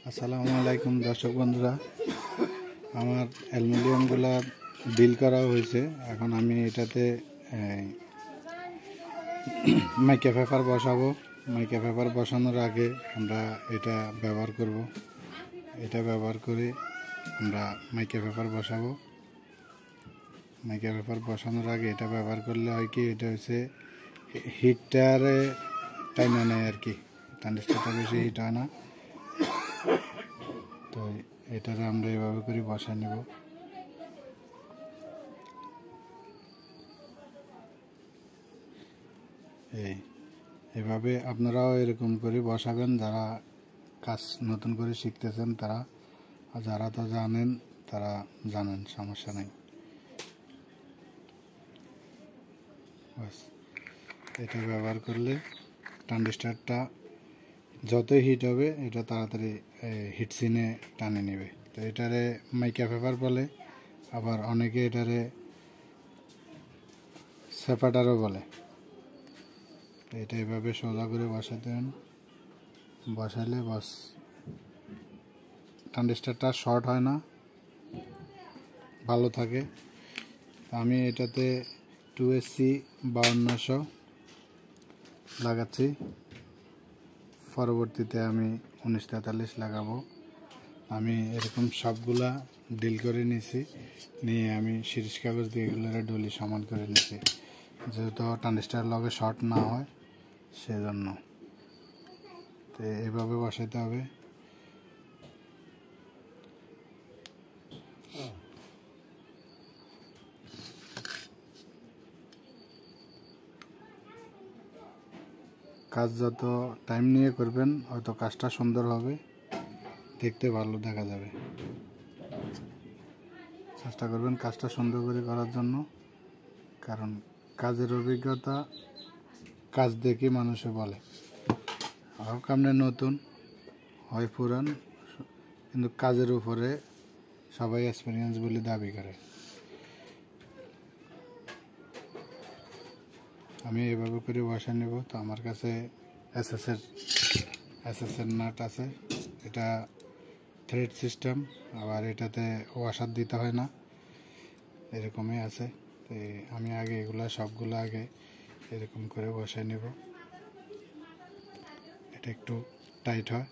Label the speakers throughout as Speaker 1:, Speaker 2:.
Speaker 1: আসসালামু আলাইকুম দর্শক বন্ধুরা, আমার অ্যালুমিনিয়ামগুলো ডিল করা হয়েছে। এখন আমি এটাতে মাইকা পেপার বসাবো। মাইকা পেপার বসানোর আগে আমরা এটা ব্যবহার করব। এটা ব্যবহার করে আমরা মাইকা পেপার বসাবো। মাইকা পেপার বসানোর আগে এটা ব্যবহার করলে হয় কি, এটা হচ্ছে হিটটারে টাইনা নেয় আর কি, ট্রানজিস্টরটা বেশি হিট হয় না। তো এটারে আমরা এভাবে করে বসায় নেব। এভাবে আপনারাও এরকম করে বসাবেন, যারা কাজ নতুন করে শিখতেছেন তারা, আর যারা তো জানেন তারা জানেন, সমস্যা নেই। বাস, এটা ব্যবহার করলে ট্রানজিস্টরটা যতই হিট হবে এটা তাড়াতাড়ি হিটসিনে টানে নেবে। তো এটারে মাইকা পেপার বলে, আবার অনেকে এটারে সেপারেটরও বলে। এটা এভাবে সোজা করে বসাতে হবে। বসালে বাস ট্রানজিস্টরটা শর্ট হয় না, ভালো থাকে। আমি এটাতে 2SC 5200 লাগাচ্ছি, পরবর্তীতে আমি 1943 লাগাবো। আমি এরকম সবগুলা ডিল করে নিয়েছি, নিয়ে আমি সিরিজ কাগজ দিয়ে এগুলোর ডলি সমান করে নিয়েছি, যেহেতু ট্রানজিস্টর লগে শর্ট না হয় সেজন্য। তো এভাবে বসাতে হবে। কাজ যত টাইম নিয়ে করবেন হয়তো কাজটা সুন্দর হবে, দেখতে ভালো দেখা যাবে। চেষ্টা করবেন কাজটা সুন্দর করে করার জন্য, কারণ কাজের অভিজ্ঞতা কাজ দেখে মানুষে বলে। হোক আপনি নতুন হয় পুরান, কিন্তু কাজের উপরে সবাই এক্সপিরিয়েন্স বলে দাবি করে। আমি এভাবে করে বসা নেব। তো আমার কাছে এসএসের নাট আছে, এটা থ্রেড সিস্টেম, আবার এটাতে ওয়াশার দিতে হয় না, এরকমই আছে। তো আমি আগে সবগুলো আগে এরকম করে বসাই নেব। এটা একটু টাইট হয়,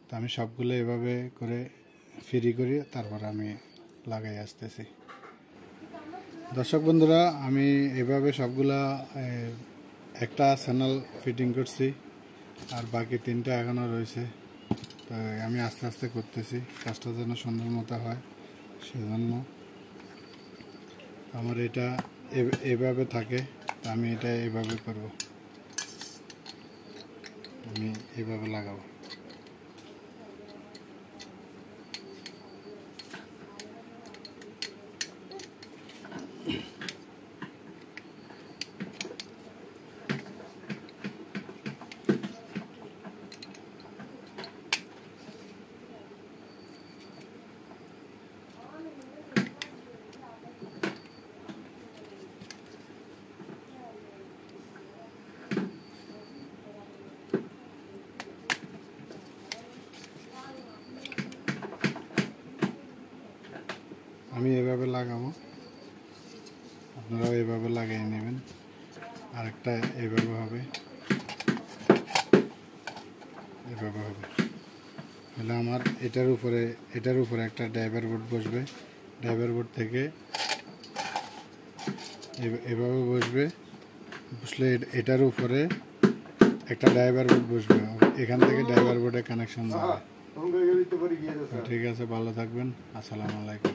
Speaker 1: তো আমি সবগুলো এভাবে করে ফ্রি করি, তারপর আমি লাগাই আসতেছি। দর্শক বন্ধুরা, আমি এভাবে সবগুলা একটা চ্যানেল ফিটিং করছি, আর বাকি 3টা এখনও রয়েছে। তো আমি আস্তে আস্তে করতেছি, কাজটা যেন সুন্দর মতো হয় সেজন্য। আমার এটা এভাবে থাকে, তো আমি এটা এভাবে করব, আমি এভাবে লাগাবো। আমি এভাবে লাগাবো, আপনারাও এভাবে লাগিয়ে নেবেন। আরেকটা এভাবে হবে, এভাবে হবে। হলে আমার এটার উপরে একটা ড্রাইভার বোর্ড বসবে। ড্রাইভার বোর্ড থেকে এভাবে বসবে, বসলে এটার উপরে একটা ড্রাইভার বোর্ড বসবে। এখান থেকে ড্রাইভার বোর্ডে কানেকশন দেবে। ঠিক আছে, ভালো থাকবেন। আসসালামু আলাইকুম।